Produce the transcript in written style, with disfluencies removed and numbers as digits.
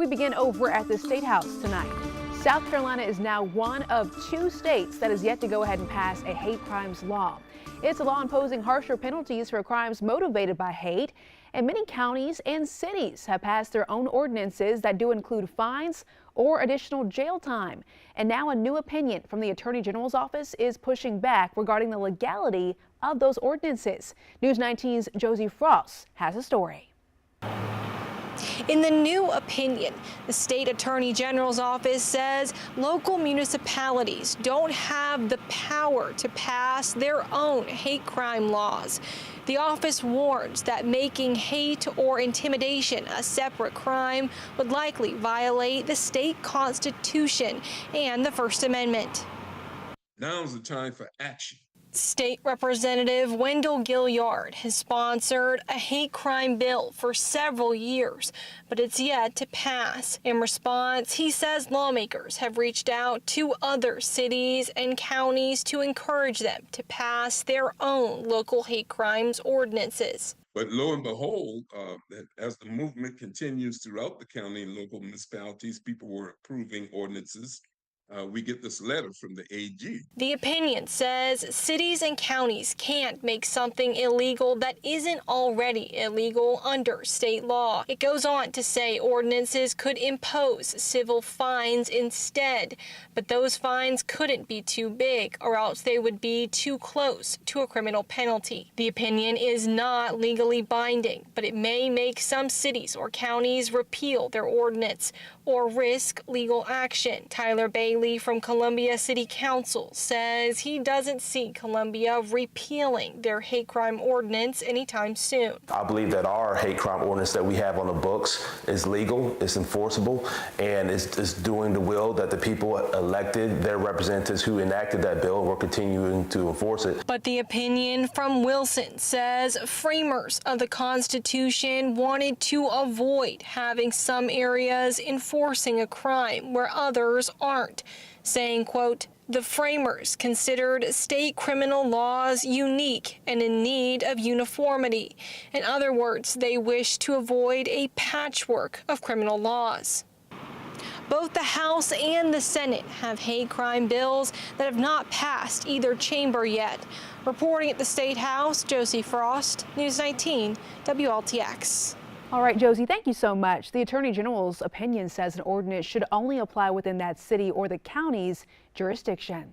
We begin over at the State House tonight. South Carolina is now one of 2 states that is yet to go ahead and pass a hate crimes law. It's a law imposing harsher penalties for crimes motivated by hate, and many counties and cities have passed their own ordinances that do include fines or additional jail time. And now a new opinion from the Attorney General's office is pushing back regarding the legality of those ordinances. News 19's Josie Frost has a story. In the new opinion, the state attorney general's office says local municipalities don't have the power to pass their own hate crime laws. The office warns that making hate or intimidation a separate crime would likely violate the state constitution and the First Amendment. Now's the time for action. State Representative Wendell Gilliard has sponsored a hate crime bill for several years, but it's yet to pass. In response, he says lawmakers have reached out to other cities and counties to encourage them to pass their own local hate crimes ordinances. But lo and behold, as the movement continues throughout the county and local municipalities, people were approving ordinances. We get this letter from the AG. The opinion says cities and counties can't make something illegal that isn't already illegal under state law. It goes on to say ordinances could impose civil fines instead, but those fines couldn't be too big or else they would be too close to a criminal penalty. The opinion is not legally binding, but it may make some cities or counties repeal their ordinance or risk legal action. Tyler Bailey from Columbia City Council says he doesn't see Columbia repealing their hate crime ordinance anytime soon. I believe that our hate crime ordinance that we have on the books is legal, it's enforceable, and it's doing the will that the people elected, their representatives who enacted that bill, were continuing to enforce it. But the opinion from Wilson says framers of the Constitution wanted to avoid having some areas enforcing a crime where others aren't, saying, quote, "The framers considered state criminal laws unique and in need of uniformity. In other words, they wish to avoid a patchwork of criminal laws." Both the House and the Senate have hate crime bills that have not passed either chamber yet. Reporting at the State House, Josie Frost, News 19, WLTX. All right, Josie, thank you so much. The Attorney General's opinion says an ordinance should only apply within that city or the county's jurisdiction.